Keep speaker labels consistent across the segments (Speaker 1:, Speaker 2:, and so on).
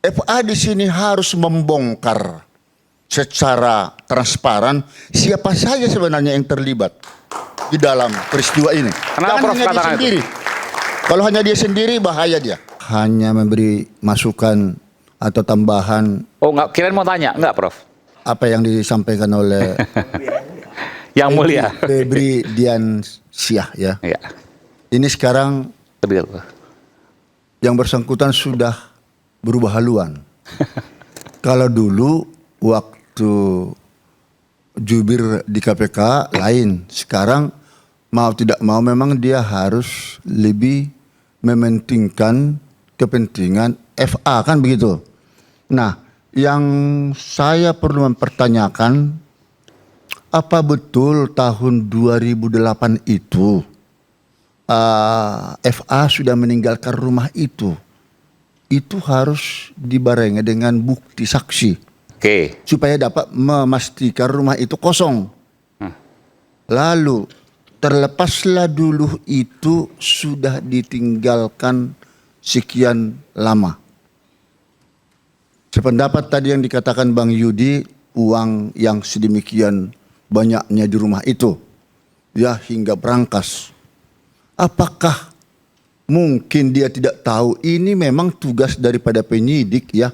Speaker 1: FA di sini harus membongkar secara transparan siapa saja sebenarnya yang terlibat di dalam peristiwa ini.
Speaker 2: Kenapa Prof
Speaker 1: hanya dia
Speaker 2: katakan
Speaker 1: sendiri. Kalau hanya dia sendiri bahaya dia. Hanya memberi masukan atau tambahan.
Speaker 2: Oh, nggak, kirain mau tanya, nggak Prof?
Speaker 1: Apa yang disampaikan oleh
Speaker 2: Yang mulia.
Speaker 1: Febri Diansyah ya.
Speaker 2: Iya.
Speaker 1: Ini sekarang
Speaker 2: Betul.
Speaker 1: yang bersangkutan sudah berubah haluan. Kalau dulu waktu jubir di KPK lain, sekarang mau tidak mau memang dia harus lebih mementingkan kepentingan FA kan begitu. Nah, yang saya perlu mempertanyakan, apa betul tahun 2008 itu FA sudah meninggalkan rumah itu? Itu harus dibarengi dengan bukti saksi.
Speaker 2: Oke.
Speaker 1: Supaya dapat memastikan rumah itu kosong. Lalu terlepaslah dulu itu sudah ditinggalkan sekian lama. Sependapat tadi yang dikatakan Bang Yudi, uang yang sedemikian banyaknya di rumah itu, ya hingga berangkas. Apakah mungkin dia tidak tahu ini memang tugas daripada penyidik ya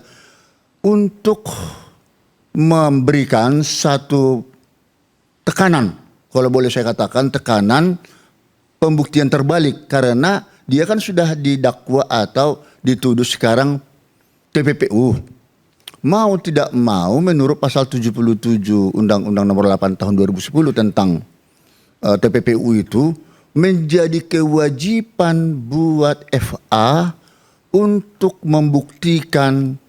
Speaker 1: untuk memberikan satu tekanan, kalau boleh saya katakan tekanan pembuktian terbalik, karena dia kan sudah didakwa atau dituduh sekarang TPPU. Mau tidak mau menurut pasal 77 Undang-Undang Nomor 8 Tahun 2010 tentang TPPU itu menjadi kewajiban buat FA untuk membuktikan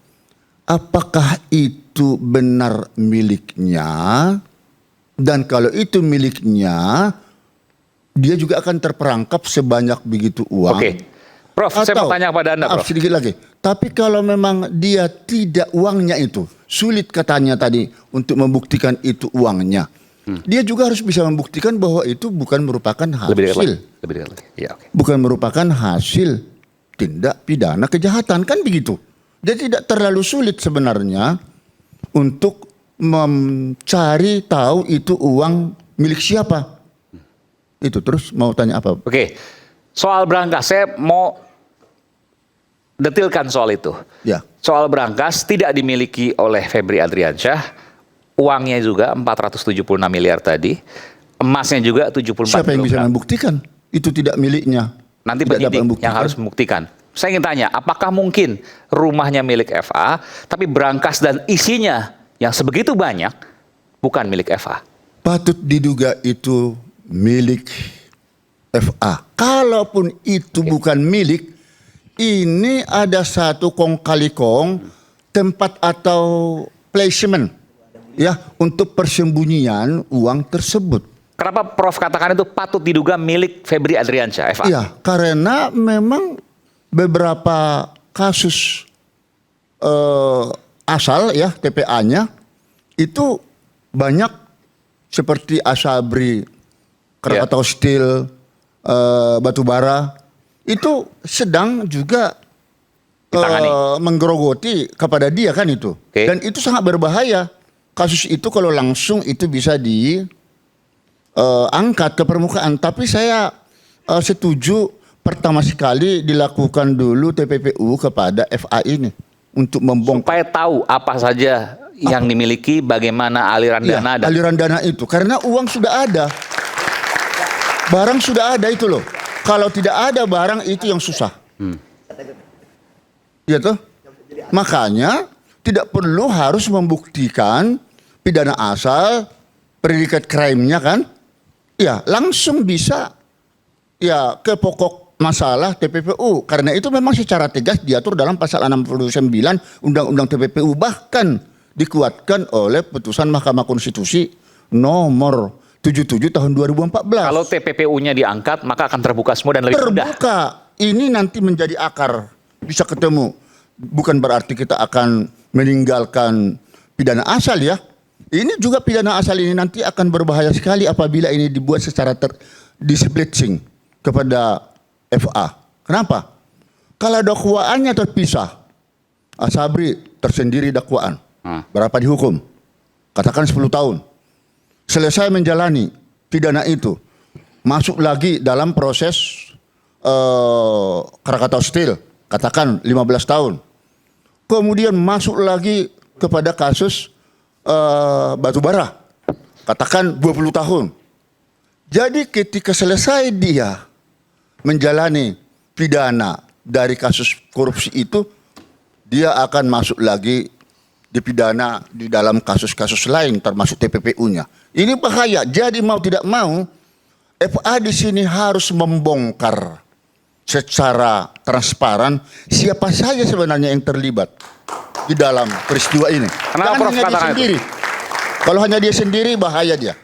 Speaker 1: apakah itu benar miliknya, dan kalau itu miliknya dia juga akan terperangkap sebanyak begitu uang.
Speaker 2: Oke. Prof, saya mau tanya kepada Anda, Prof.
Speaker 1: Sedikit lagi. Tapi kalau memang dia tidak uangnya itu, sulit katanya tadi untuk membuktikan itu uangnya. Dia juga harus bisa membuktikan bahwa itu bukan merupakan hasil.
Speaker 2: Lebih dekat lagi. Ya, oke.
Speaker 1: Bukan merupakan hasil tindak pidana kejahatan, kan begitu. Jadi tidak terlalu sulit sebenarnya untuk mencari tahu itu uang milik siapa. Itu terus mau tanya apa?
Speaker 2: Oke. Soal berangkas, saya mau detilkan soal itu.
Speaker 1: Ya.
Speaker 2: Soal berangkas tidak dimiliki oleh Febri Adriansyah. Uangnya juga 476 miliar tadi. Emasnya juga 74
Speaker 1: Siapa yang bisa
Speaker 2: kilogram.
Speaker 1: membuktikan itu tidak miliknya?
Speaker 2: Nanti
Speaker 1: Tidak dapat
Speaker 2: penyidik
Speaker 1: membuktikan.
Speaker 2: yang harus membuktikan. Saya ingin tanya, apakah mungkin rumahnya milik FA, tapi berangkas dan isinya yang sebegitu banyak bukan milik FA?
Speaker 1: Patut diduga itu milik FA. Kalaupun itu bukan milik, ini ada satu kong kali kong tempat atau placement ya untuk persembunyian uang tersebut.
Speaker 2: Kenapa Prof katakan itu patut diduga milik Febri Adriansyah, FA?
Speaker 1: Iya, karena memang beberapa kasus asal ya TPA-nya itu banyak seperti Asabri, Krakatau Steel, batubara itu sedang juga menggerogoti kepada dia kan itu.
Speaker 2: Oke.
Speaker 1: Dan itu sangat berbahaya. Kasus itu kalau langsung itu bisa diangkat ke permukaan. Tapi saya setuju pertama sekali dilakukan dulu TPPU kepada FA ini untuk membongkar.
Speaker 2: Supaya tahu apa saja yang dimiliki, bagaimana aliran dana.
Speaker 1: Aliran dana itu. Karena uang sudah ada. Barang sudah ada itu loh. Kalau tidak ada barang itu yang susah. Ya toh? Makanya tidak perlu harus membuktikan pidana asal, predikat crime-nya kan. Ya, langsung bisa ya ke pokok masalah TPPU. Karena itu memang secara tegas diatur dalam pasal 69 Undang-Undang TPPU, bahkan dikuatkan oleh putusan Mahkamah Konstitusi nomor 77 tahun 2014.
Speaker 2: Kalau TPPU-nya diangkat, maka akan terbuka semua dan lebih mudah.
Speaker 1: Terbuka. Ini nanti menjadi akar, bisa ketemu. Bukan berarti kita akan meninggalkan pidana asal ya. Ini juga pidana asal ini nanti akan berbahaya sekali apabila ini dibuat secara displitting kepada FA. Kenapa? Kalau dakwaannya terpisah, Asabri tersendiri dakwaan. Berapa dihukum? Katakan 10 tahun. Selesai menjalani pidana itu, masuk lagi dalam proses Krakatau Steel, katakan 15 tahun. Kemudian masuk lagi kepada kasus batubara, katakan 20 tahun. Jadi ketika selesai dia menjalani pidana dari kasus korupsi itu, dia akan masuk lagi dipidana di dalam kasus-kasus lain termasuk TPPU-nya. Ini bahaya. Jadi mau tidak mau FA di sini harus membongkar secara transparan siapa saja sebenarnya yang terlibat di dalam peristiwa ini.
Speaker 2: Kenapa Prof
Speaker 1: hanya dia
Speaker 2: katakan
Speaker 1: sendiri. Kalau hanya dia sendiri bahaya dia.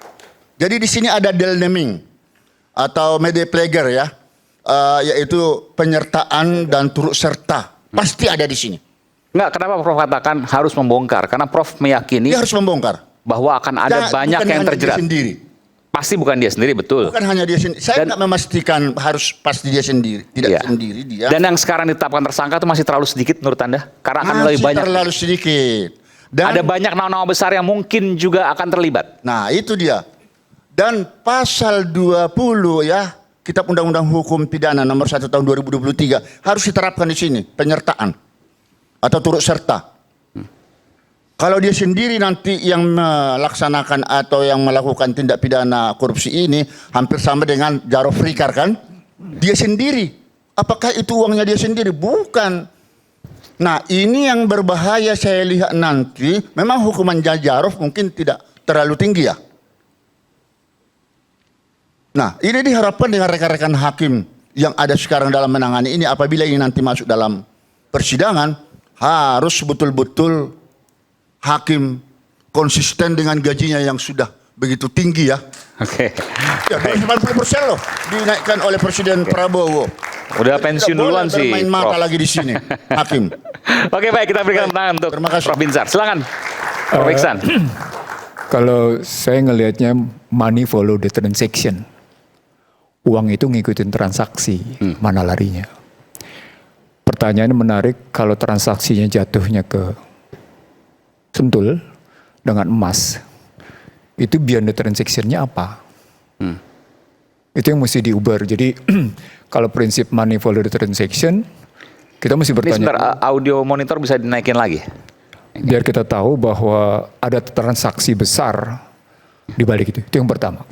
Speaker 1: Jadi di sini ada delnaming atau media player ya, yaitu penyertaan dan turut serta pasti ada di sini.
Speaker 2: Enggak, kenapa Prof katakan harus membongkar? Karena Prof meyakini
Speaker 1: Dia harus membongkar.
Speaker 2: bahwa akan ada banyak
Speaker 1: bukan
Speaker 2: yang
Speaker 1: hanya
Speaker 2: terjerat.
Speaker 1: dia sendiri.
Speaker 2: Pasti bukan dia sendiri, betul.
Speaker 1: Bukan hanya dia sendiri. Saya
Speaker 2: Dan-
Speaker 1: nggak memastikan harus pasti dia sendiri, tidak
Speaker 2: Iya.
Speaker 1: sendiri dia.
Speaker 2: Dan yang sekarang ditetapkan tersangka itu masih terlalu sedikit menurut Anda? Karena akan lebih
Speaker 1: masih
Speaker 2: banyak.
Speaker 1: terlalu sedikit. Dan
Speaker 2: Ada banyak nama-nama besar yang mungkin juga akan terlibat.
Speaker 1: nah itu dia. Dan pasal 20 ya, Kitab Undang-Undang Hukum Pidana nomor 1 tahun 2023 harus diterapkan di sini, penyertaan atau turut serta. Kalau dia sendiri nanti yang melaksanakan atau yang melakukan tindak pidana korupsi ini hampir sama dengan Jarod Frikar kan? Dia sendiri. Apakah itu uangnya dia sendiri? Bukan. Nah ini yang berbahaya saya lihat nanti. Memang hukuman Jarod mungkin tidak terlalu tinggi ya. Nah ini diharapkan dengan rekan-rekan hakim yang ada sekarang dalam menangani ini. Apabila ini nanti masuk dalam persidangan, harus betul-betul hakim konsisten dengan gajinya yang sudah begitu tinggi ya.
Speaker 2: Oke.
Speaker 1: Ya 90% loh dinaikkan oleh Presiden Prabowo.
Speaker 2: Udah pensiun duluan sih,
Speaker 1: Bermain mata
Speaker 2: Prof.
Speaker 1: lagi di sini, hakim.
Speaker 2: Oke, baik, kita berikan tangan untuk
Speaker 1: Terima kasih.
Speaker 2: Prof Binsar. Silakan, Prof Iksan.
Speaker 3: Kalau saya ngelihatnya money follow the transaction. Uang itu ngikutin transaksi, mana larinya. Pertanyaannya menarik, kalau transaksinya jatuhnya ke Sentul dengan emas, itu beyond the transaction-nya apa? Itu yang mesti diubah. Jadi kalau prinsip money follow the transaction, kita mesti
Speaker 2: Ini
Speaker 3: bertanya.
Speaker 2: sebentar, audio monitor bisa dinaikin lagi.
Speaker 3: Biar kita tahu bahwa ada transaksi besar di balik itu. Itu yang pertama.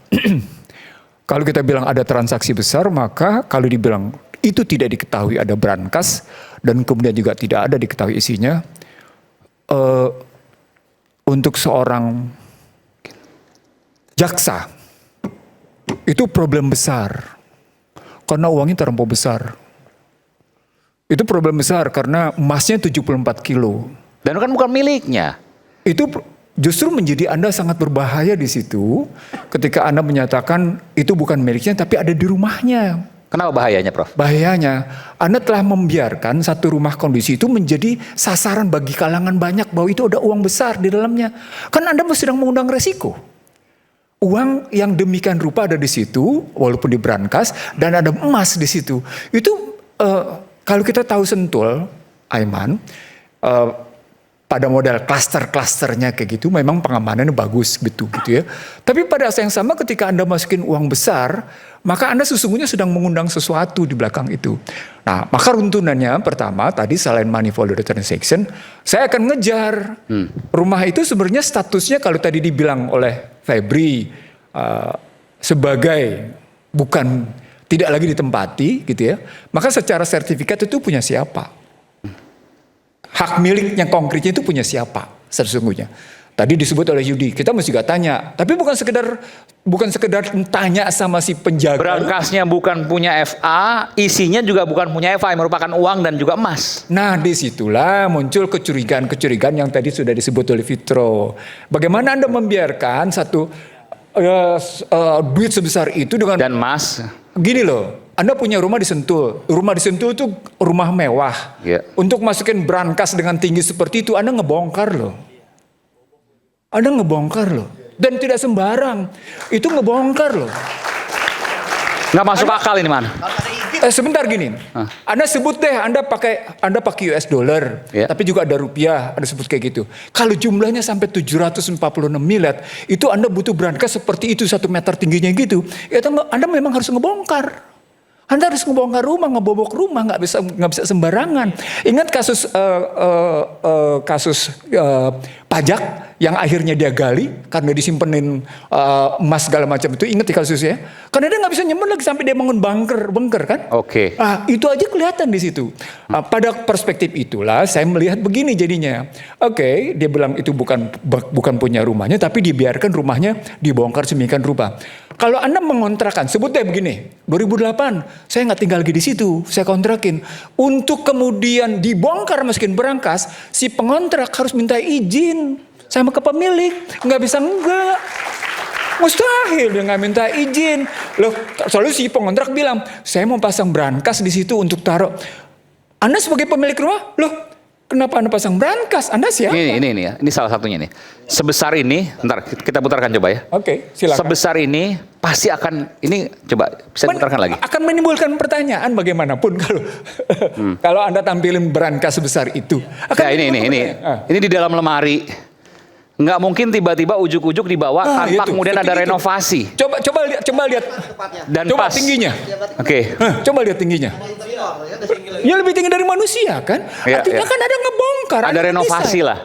Speaker 3: Kalau kita bilang ada transaksi besar, maka kalau dibilang itu tidak diketahui ada brankas dan kemudian juga tidak ada diketahui isinya, untuk seorang jaksa itu problem besar karena uangnya terlampau besar. Itu problem besar karena emasnya 74 kilo.
Speaker 2: Dan kan bukan miliknya.
Speaker 3: Itu justru menjadi Anda sangat berbahaya di situ ketika Anda menyatakan itu bukan miliknya tapi ada di rumahnya.
Speaker 2: Kenapa bahayanya, Prof?
Speaker 3: Bahayanya, Anda telah membiarkan satu rumah kondisi itu menjadi sasaran bagi kalangan banyak bahwa itu ada uang besar di dalamnya. Kan Anda sedang mengundang resiko. Uang yang demikian rupa ada di situ, walaupun di brankas, dan ada emas di situ. Itu kalau kita tahu Sentul, Aiman, pada model klaster-klasternya kayak gitu, memang pengamanannya bagus gitu ya. Tapi pada saat yang sama ketika Anda masukin uang besar, maka Anda sesungguhnya sedang mengundang sesuatu di belakang itu. Nah, maka runtunannya pertama tadi selain money follow the transaction, saya akan ngejar rumah itu sebenarnya statusnya kalau tadi dibilang oleh Febri sebagai bukan tidak lagi ditempati gitu ya. Maka secara sertifikat itu punya siapa? Hak miliknya konkretnya itu punya siapa sesungguhnya. Tadi disebut oleh Yudi, kita mesti juga tanya. Tapi bukan sekedar tanya sama si penjaga.
Speaker 2: Berangkasnya bukan punya FA, isinya juga bukan punya FA, yang merupakan uang dan juga emas.
Speaker 3: Nah disitulah muncul kecurigaan-kecurigaan yang tadi sudah disebut oleh Fitro. Bagaimana Anda membiarkan satu duit sebesar itu dengan...
Speaker 2: Dan emas.
Speaker 3: Gini loh, Anda punya rumah di Sentul. Rumah di Sentul itu rumah mewah.
Speaker 2: Iya.
Speaker 3: Untuk masukin brankas dengan tinggi seperti itu, Anda ngebongkar loh. Anda ngebongkar loh. Dan tidak sembarang. Itu ngebongkar loh.
Speaker 2: Nggak masuk akal ini, Man.
Speaker 3: Sebentar gini, Anda sebut deh, Anda pakai US dollar,
Speaker 2: Ya.
Speaker 3: tapi juga ada rupiah, Anda sebut kayak gitu. Kalau jumlahnya sampai 746 miliar, itu Anda butuh brankas seperti itu 1 meter tingginya gitu. Itu Anda memang harus ngebongkar. Anda harus ngebongkar rumah, ngebobok rumah, nggak bisa sembarangan. Ingat kasus pajak yang akhirnya dia gali karena disimpenin emas segala macam itu. Ingat di kasusnya? Karena dia nggak bisa nyimpen lagi sampai dia bangun bunker kan?
Speaker 2: Oke.
Speaker 3: Itu aja kelihatan di situ. Pada perspektif itulah saya melihat begini jadinya. Oke, dia bilang itu bukan punya rumahnya, tapi dibiarkan rumahnya dibongkar sedemikian rupa. Kalau Anda mengontrakan, sebut deh begini, 2008 saya nggak tinggal lagi di situ, saya kontrakin. Untuk kemudian dibongkar masukin berangkas, si pengontrak harus minta izin sama ke pemilik, nggak bisa enggak. Mustahil dia nggak minta izin. Loh, selalu si pengontrak bilang, saya mau pasang brankas di situ untuk taruh. Anda sebagai pemilik rumah, loh, kenapa Anda pasang brankas? Anda siapa?
Speaker 2: Ini salah satunya nih. Sebesar ini, bentar kita putarkan coba ya.
Speaker 3: Oke, silakan.
Speaker 2: Sebesar ini pasti akan, ini coba bisa putarkan lagi.
Speaker 3: Akan menimbulkan pertanyaan bagaimanapun kalau Anda tampilin brankas sebesar itu.
Speaker 2: Ya, ini di dalam lemari. Nggak mungkin tiba-tiba ujuk-ujuk dibawa tanpa
Speaker 3: itu,
Speaker 2: kemudian ada renovasi.
Speaker 3: Coba lihat.
Speaker 2: Dan
Speaker 3: Coba
Speaker 2: pas.
Speaker 3: tingginya.
Speaker 2: Oke.
Speaker 3: Coba lihat tingginya. Ya lebih tinggi dari manusia kan?
Speaker 2: Ya,
Speaker 3: Artinya kan ada ngebongkar.
Speaker 2: Ada renovasi lah.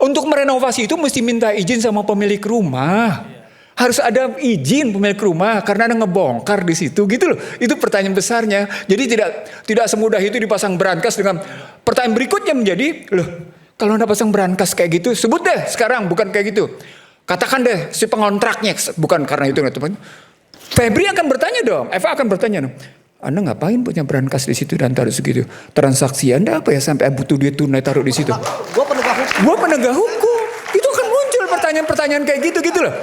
Speaker 3: Untuk merenovasi itu mesti minta izin sama pemilik rumah. Harus ada izin pemilik rumah karena ada ngebongkar di situ gitu loh. Itu pertanyaan besarnya. Jadi tidak semudah itu dipasang brankas dengan pertanyaan berikutnya menjadi, loh, kalau Anda pasang brankas kayak gitu, sebut deh sekarang bukan kayak gitu. Katakan deh si pengontraknya, bukan karena itu. Febri akan bertanya dong, Eva akan bertanya dong. Anda ngapain punya brankas di situ dan taruh segitu? Transaksi Anda apa ya sampai butuh duit tunai taruh di situ? Gua penegak hukum. Itu akan muncul pertanyaan-pertanyaan kayak gitu loh.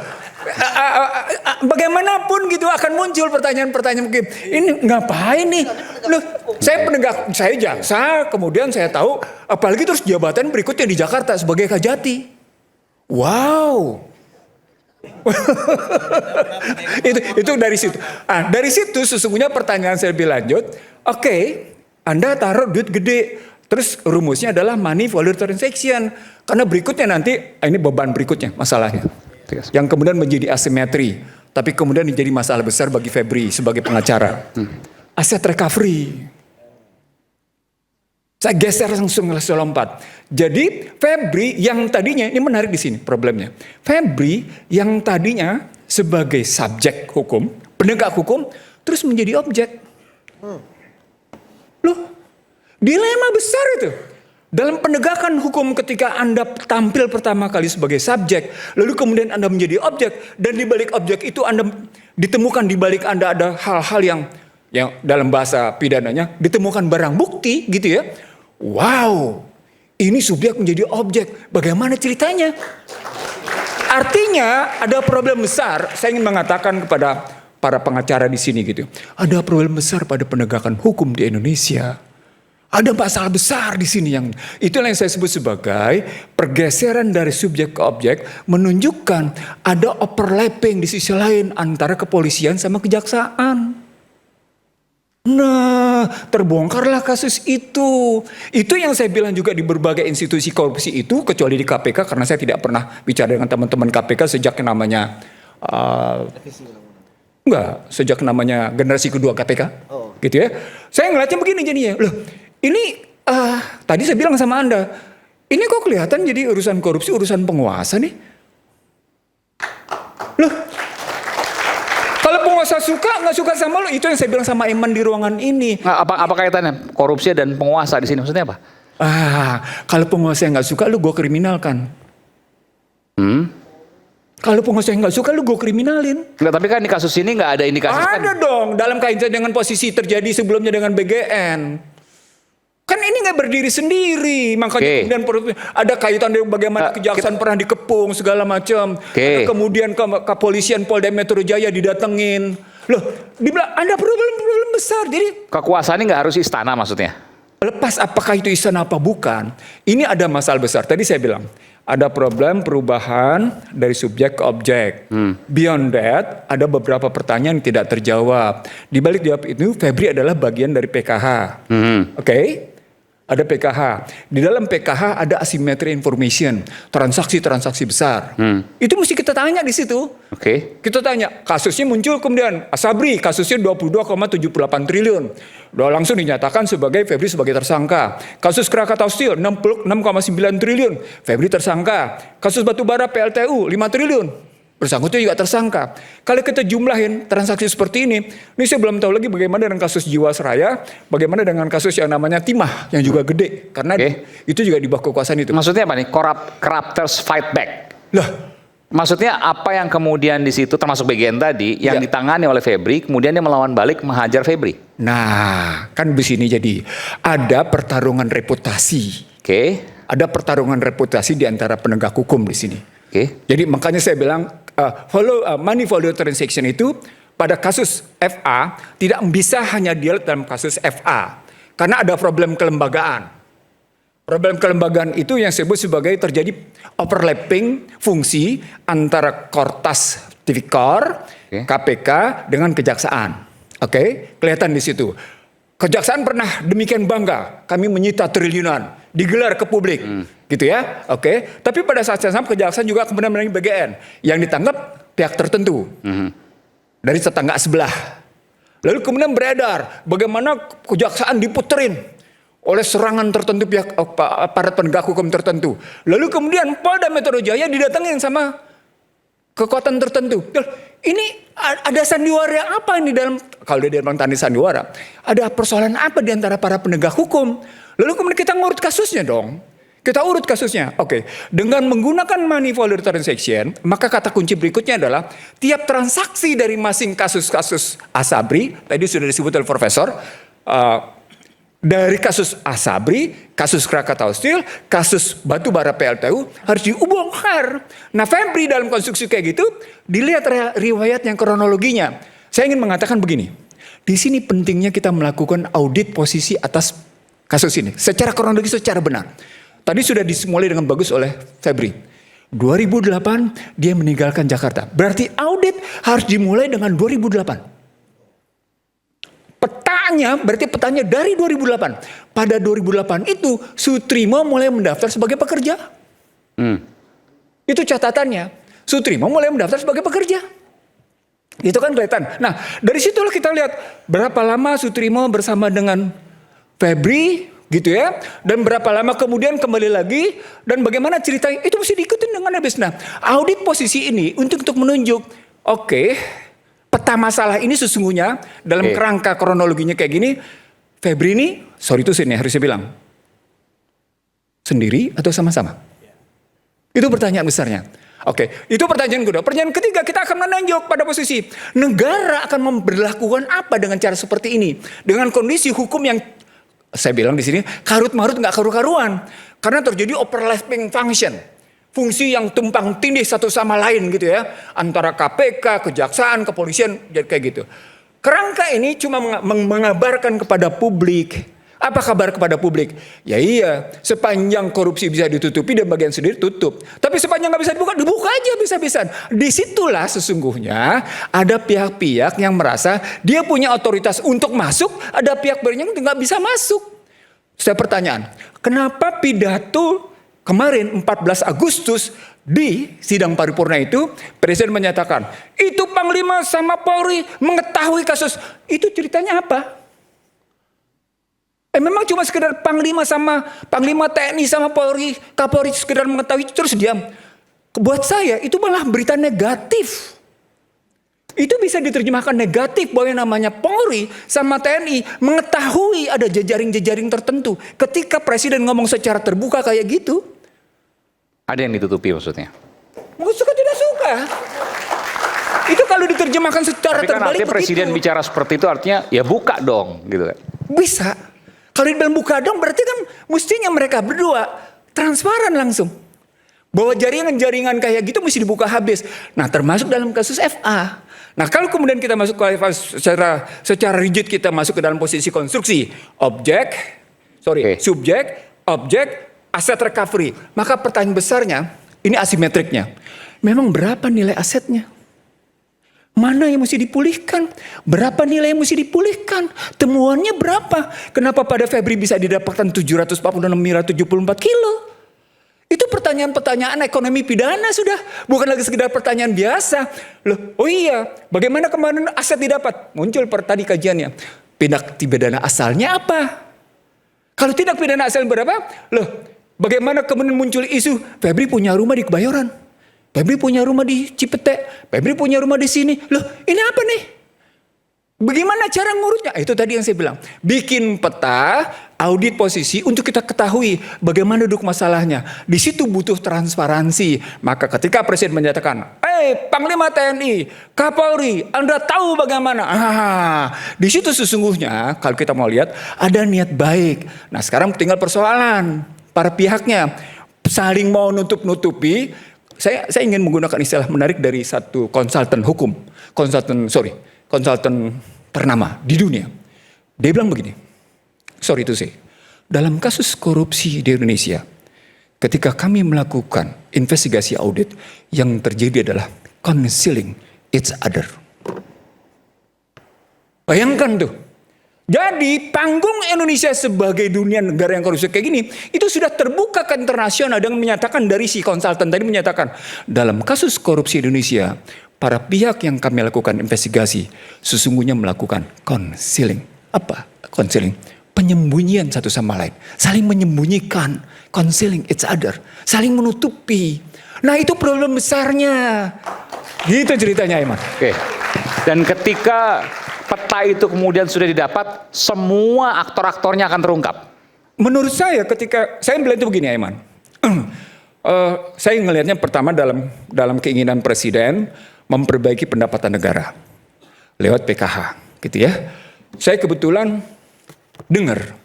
Speaker 3: Bagaimanapun gitu akan muncul pertanyaan-pertanyaan mungkin. Ini ngapain nih? Loh, saya jaksa, kemudian saya tahu apalagi terus jabatan berikutnya di Jakarta sebagai Kajati. Wow. itu dari situ. Dari situ sesungguhnya pertanyaan saya lebih lanjut. Oke, Anda taruh duit gede. Terus rumusnya adalah money volume transaction. Karena berikutnya nanti, ini beban berikutnya masalahnya. Yang kemudian menjadi asimetri. Tapi kemudian menjadi masalah besar bagi Febri sebagai pengacara. Aset recovery. Saya geser langsung lompat. Jadi Febri yang tadinya, ini menarik di sini problemnya. Febri yang tadinya sebagai subjek hukum, penegak hukum, terus menjadi objek. Loh, dilema besar itu. Dalam penegakan hukum ketika Anda tampil pertama kali sebagai subjek, lalu kemudian Anda menjadi objek, dan di balik objek itu Anda ditemukan di balik Anda ada hal-hal yang dalam bahasa pidananya ditemukan barang bukti gitu ya. Wow, ini subjek menjadi objek. Bagaimana ceritanya? Artinya ada problem besar. Saya ingin mengatakan kepada para pengacara di sini gitu. Ada problem besar pada penegakan hukum di Indonesia. Ada masalah besar di sini itulah yang saya sebut sebagai pergeseran dari subjek ke objek, menunjukkan ada overlapping di sisi lain antara kepolisian sama kejaksaan. Nah, terbongkarlah kasus itu. Itu yang saya bilang juga di berbagai institusi korupsi itu, kecuali di KPK, karena saya tidak pernah bicara dengan teman-teman KPK sejak namanya sejak namanya generasi kedua KPK, gitu ya. Saya ngeliatnya begini jadinya, loh, ini tadi saya bilang sama Anda, ini kok kelihatan jadi urusan korupsi, urusan penguasa nih. Loh, kalau penguasa suka nggak suka sama lo, itu yang saya bilang sama Iman di ruangan ini.
Speaker 2: Apa kaitannya korupsi dan penguasa di sini, maksudnya apa?
Speaker 3: Kalau penguasa yang nggak suka, lu gue kriminalkan. Kalau penguasa yang nggak suka, lu gue kriminalin.
Speaker 2: Enggak, tapi kan di kasus ini nggak ada indikasi.
Speaker 3: Ada dong, dalam kaitan dengan posisi terjadi sebelumnya dengan BGN. Kan ini nggak berdiri sendiri, makanya kemudian ada kaitan dengan bagaimana kejaksaan pernah dikepung segala macam. Ada kemudian kepolisian Polda Metro Jaya didatengin. Loh, dibilang ada problem besar. Jadi
Speaker 2: kekuasaan ini nggak harus istana maksudnya.
Speaker 3: Lepas apakah itu istana apa bukan, ini ada masalah besar. Tadi saya bilang ada problem perubahan dari subjek ke objek. Beyond that, ada beberapa pertanyaan yang tidak terjawab. Di balik jawab itu, Febri adalah bagian dari PKH. Oke? Ada PKH. Di dalam PKH ada asymmetry information, transaksi-transaksi besar. Itu mesti kita tanya di situ.
Speaker 2: Oke.
Speaker 3: Kita tanya, kasusnya muncul kemudian Asabri, kasusnya 22,78 triliun. Udah langsung dinyatakan sebagai Febri sebagai tersangka. Kasus Krakatau Steel 66,9 triliun, Febri tersangka. Kasus batubara PLTU 5 triliun. Bersangkutan juga tersangka. Kalau kita jumlahin transaksi seperti ini saya belum tahu lagi bagaimana dengan kasus Jiwasraya, bagaimana dengan kasus yang namanya Timah yang juga gede, karena itu juga di bawah kekuasaan itu.
Speaker 2: Maksudnya apa nih? Corruptors fight back.
Speaker 3: Lah,
Speaker 2: maksudnya apa yang kemudian di situ termasuk BGN tadi yang ditangani oleh Febri, kemudian dia melawan balik menghajar Febri.
Speaker 3: nah kan di sini jadi ada pertarungan reputasi.
Speaker 2: Oke.
Speaker 3: Ada pertarungan reputasi di antara penegak hukum di sini.
Speaker 2: Oke.
Speaker 3: Jadi makanya saya bilang money follow transaction itu pada kasus FA tidak bisa hanya dilihat dalam kasus FA karena ada problem kelembagaan. Problem kelembagaan itu yang disebut sebagai terjadi overlapping fungsi antara Kortas Tipikor, KPK dengan kejaksaan. Oke, kelihatan di situ. Kejaksaan pernah demikian bangga, kami menyita triliunan, digelar ke publik, gitu ya. Oke, tapi pada saat yang sama kejaksaan juga kemudian menangani BGN yang ditangkap pihak tertentu dari tetangga sebelah. Lalu kemudian beredar bagaimana kejaksaan diputerin oleh serangan tertentu pihak aparat penegak hukum tertentu. Lalu kemudian Polda Metro Jaya didatangin sama kekuatan tertentu. Ini ada sandiwara apa ini dalam, kalau dia bilang tadi sandiwara, ada persoalan apa di antara para penegak hukum? Lalu kemudian kita ngurut kasusnya dong. Kita urut kasusnya. Oke, dengan menggunakan money follow transaction, maka kata kunci berikutnya adalah tiap transaksi dari masing kasus-kasus Asabri, tadi sudah disebut oleh Profesor, dari kasus Asabri, kasus Krakatau Steel, kasus batubara PLTU harus diubongkar. Nah, Febri dalam konstruksi kayak gitu dilihat riwayat yang kronologinya. Saya ingin mengatakan begini. Di sini pentingnya kita melakukan audit posisi atas kasus ini secara kronologis, secara benar. Tadi sudah dimulai dengan bagus oleh Febri. 2008 dia meninggalkan Jakarta. Berarti audit harus dimulai dengan 2008. Berarti petanya dari 2008. Pada 2008 itu Sutrimo mulai mendaftar sebagai pekerja. Itu catatannya. Sutrimo mulai mendaftar sebagai pekerja. Itu kan kelihatan. Nah, dari situlah kita lihat berapa lama Sutrimo bersama dengan Febri, gitu ya. Dan berapa lama kemudian kembali lagi. Dan bagaimana ceritanya, itu mesti diikutin dengan habis. Nah, audit posisi ini untuk menunjuk, peta masalah ini sesungguhnya dalam kerangka kronologinya kayak gini, Febri ini, sorry itu sini harus saya bilang, sendiri atau sama-sama? Itu pertanyaan besarnya. Itu pertanyaan kedua. Pertanyaan ketiga, kita akan menunjuk pada posisi negara akan memperlakukan apa dengan cara seperti ini, dengan kondisi hukum yang saya bilang di sini karut-marut nggak karu-karuan, karena terjadi overlapping function. Fungsi yang tumpang tindih satu sama lain gitu ya. Antara KPK, kejaksaan, kepolisian, kayak gitu. Kerangka ini cuma mengabarkan kepada publik. Apa kabar kepada publik? Ya iya, sepanjang korupsi bisa ditutupi dan bagian sendiri tutup. Tapi sepanjang nggak bisa dibuka aja bisa-bisan. Disitulah sesungguhnya ada pihak-pihak yang merasa dia punya otoritas untuk masuk, ada pihak berikutnya yang nggak bisa masuk. Saya pertanyaan, kenapa pidato kemarin 14 Agustus di sidang paripurna itu Presiden menyatakan itu Panglima sama Polri mengetahui kasus itu, ceritanya apa? Memang cuma sekedar Panglima TNI sama Polri, Kapolri sekedar mengetahui terus diam? Buat saya itu malah berita negatif. Itu bisa diterjemahkan negatif bahwa yang namanya Polri sama TNI mengetahui ada jejaring-jejaring tertentu. Ketika Presiden ngomong secara terbuka kayak gitu.
Speaker 2: Ada yang ditutupi maksudnya?
Speaker 3: Suka tidak suka. Itu kalau diterjemahkan secara
Speaker 2: tapi kan
Speaker 3: terbalik begitu.
Speaker 2: Presiden bicara seperti itu artinya ya buka dong gitu kan.
Speaker 3: Bisa. Kalau dibilang buka dong berarti kan mestinya mereka berdua transparan langsung. Bahwa jaringan-jaringan kayak gitu mesti dibuka habis. Nah, termasuk dalam kasus FA. Nah, kalau kemudian kita masuk ke secara rigid kita masuk ke dalam posisi konstruksi subjek, objek, aset recovery. Maka pertanyaan besarnya, ini asimetriknya. Memang berapa nilai asetnya? Mana yang mesti dipulihkan? Berapa nilai yang mesti dipulihkan? Temuannya berapa? Kenapa pada Febri bisa didapatkan 746,74 kilo? Itu pertanyaan-pertanyaan ekonomi pidana sudah. Bukan lagi sekedar pertanyaan biasa. Loh, oh iya, bagaimana kemarin aset didapat? Muncul tadi kajiannya. Tindak pidana asalnya apa? Kalau tindak pidana asal berapa? Loh, bagaimana kemudian muncul isu Febri punya rumah di Kebayoran, Febri punya rumah di Cipete, Febri punya rumah di sini. Loh, ini apa nih? Bagaimana cara ngurutnya? Itu tadi yang saya bilang. Bikin peta, audit posisi untuk kita ketahui bagaimana duduk masalahnya. Di situ butuh transparansi. Maka ketika Presiden menyatakan, Panglima TNI, Kapolri, Anda tahu bagaimana? Di situ sesungguhnya kalau kita mau lihat ada niat baik. Nah sekarang tinggal persoalan para pihaknya saling mau nutup-nutupi. Saya ingin menggunakan istilah menarik dari satu konsultan hukum, konsultan ternama di dunia. Dia bilang begini, sorry to say, dalam kasus korupsi di Indonesia, ketika kami melakukan investigasi audit, yang terjadi adalah concealing each other. Bayangkan tuh. Jadi panggung Indonesia sebagai dunia negara yang korupsi kayak gini, itu sudah terbuka ke internasional dengan menyatakan dari si konsultan tadi menyatakan, dalam kasus korupsi Indonesia, para pihak yang kami lakukan investigasi sesungguhnya melakukan concealing. Apa concealing? Penyembunyian satu sama lain. Saling menyembunyikan. Concealing each other. Saling menutupi. Nah itu problem besarnya. Gitu ceritanya Iman.
Speaker 2: Oke. Dan ketika peta itu kemudian sudah didapat, semua aktor-aktornya akan terungkap.
Speaker 3: Menurut saya ketika, saya melihat itu begini Iman. Saya ngelihatnya pertama dalam keinginan Presiden memperbaiki pendapatan negara lewat PKH, gitu ya. Saya kebetulan dengar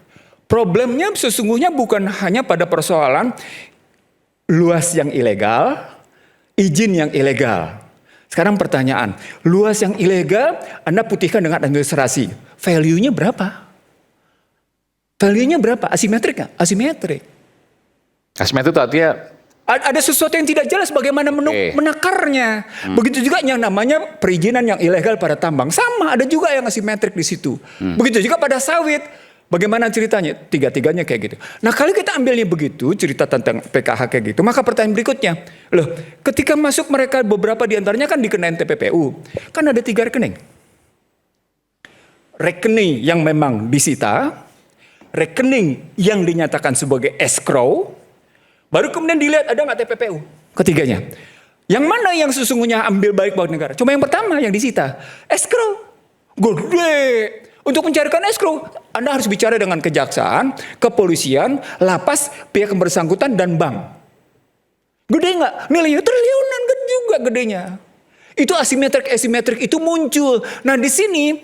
Speaker 3: problemnya sesungguhnya bukan hanya pada persoalan luas yang ilegal, izin yang ilegal. Sekarang pertanyaan, luas yang ilegal Anda putihkan dengan administrasi, value-nya berapa? Value-nya berapa? Asimetrik nggak? Asimetrik.
Speaker 2: Asimetrik itu artinya
Speaker 3: ada sesuatu yang tidak jelas bagaimana menakarnya. Begitu juga yang namanya perizinan yang ilegal pada tambang. Sama, ada juga yang asimetrik di situ. Begitu juga pada sawit. Bagaimana ceritanya? Tiga-tiganya kayak gitu. Nah kalau kita ambilnya begitu, cerita tentang PKH kayak gitu. Maka pertanyaan berikutnya. Loh, ketika masuk mereka beberapa diantaranya kan dikenain TPPU. Kan ada 3 rekening. Rekening yang memang disita. Rekening yang dinyatakan sebagai escrow. Baru kemudian dilihat ada nggak TPPU ketiganya. Yang mana yang sesungguhnya ambil baik buat negara? Cuma yang pertama yang disita. Escrow. Gede. Untuk mencarikan escrow, Anda harus bicara dengan kejaksaan, kepolisian, lapas, pihak yang bersangkutan, dan bank. Gede nggak? Nilainya triliunan juga gedenya. Itu asimetrik itu muncul. Nah di sini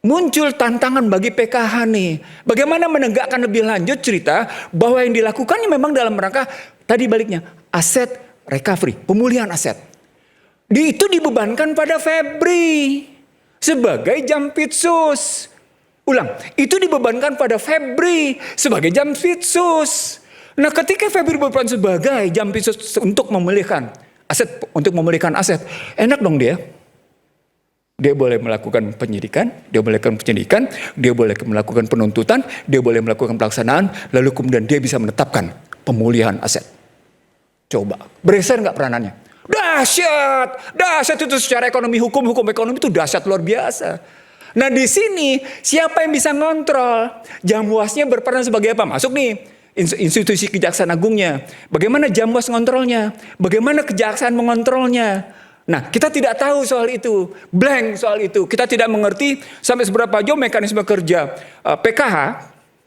Speaker 3: muncul tantangan bagi PKH nih. Bagaimana menegakkan lebih lanjut cerita bahwa yang dilakukannya memang dalam rangka tadi baliknya aset recovery, pemulihan aset. Itu dibebankan pada Febri sebagai jampitsus. Ulang, itu dibebankan pada Febri sebagai jampitsus. Nah, ketika Febri berperan sebagai jampitsus untuk memulihkan aset, enak dong dia. Dia boleh melakukan penyidikan, dia boleh melakukan penuntutan, dia boleh melakukan pelaksanaan, lalu kemudian dia bisa menetapkan pemulihan aset. Coba, bergeser nggak peranannya? Dahsyat itu secara ekonomi, hukum ekonomi itu dahsyat luar biasa. Nah di sini siapa yang bisa ngontrol? Jamwasnya berperan sebagai apa? Masuk nih institusi Kejaksaan Agungnya. Bagaimana Jamwas ngontrolnya? Bagaimana kejaksaan mengontrolnya? Nah, kita tidak tahu soal itu, blank soal itu. Kita tidak mengerti sampai seberapa jauh mekanisme kerja PKH,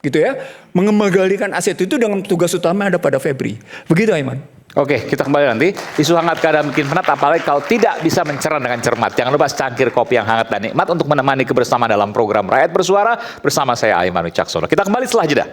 Speaker 3: gitu ya, mengembalikan aset itu dengan tugas utama ada pada Febri. Begitu, Aiman.
Speaker 2: Oke, kita kembali nanti. Isu hangat keadaan bikin penat, apalagi kalau tidak bisa mencerna dengan cermat. Jangan lupa secangkir kopi yang hangat dan nikmat untuk menemani kebersamaan dalam program Rakyat Bersuara bersama saya Aiman Wicaksono. Kita kembali setelah jeda.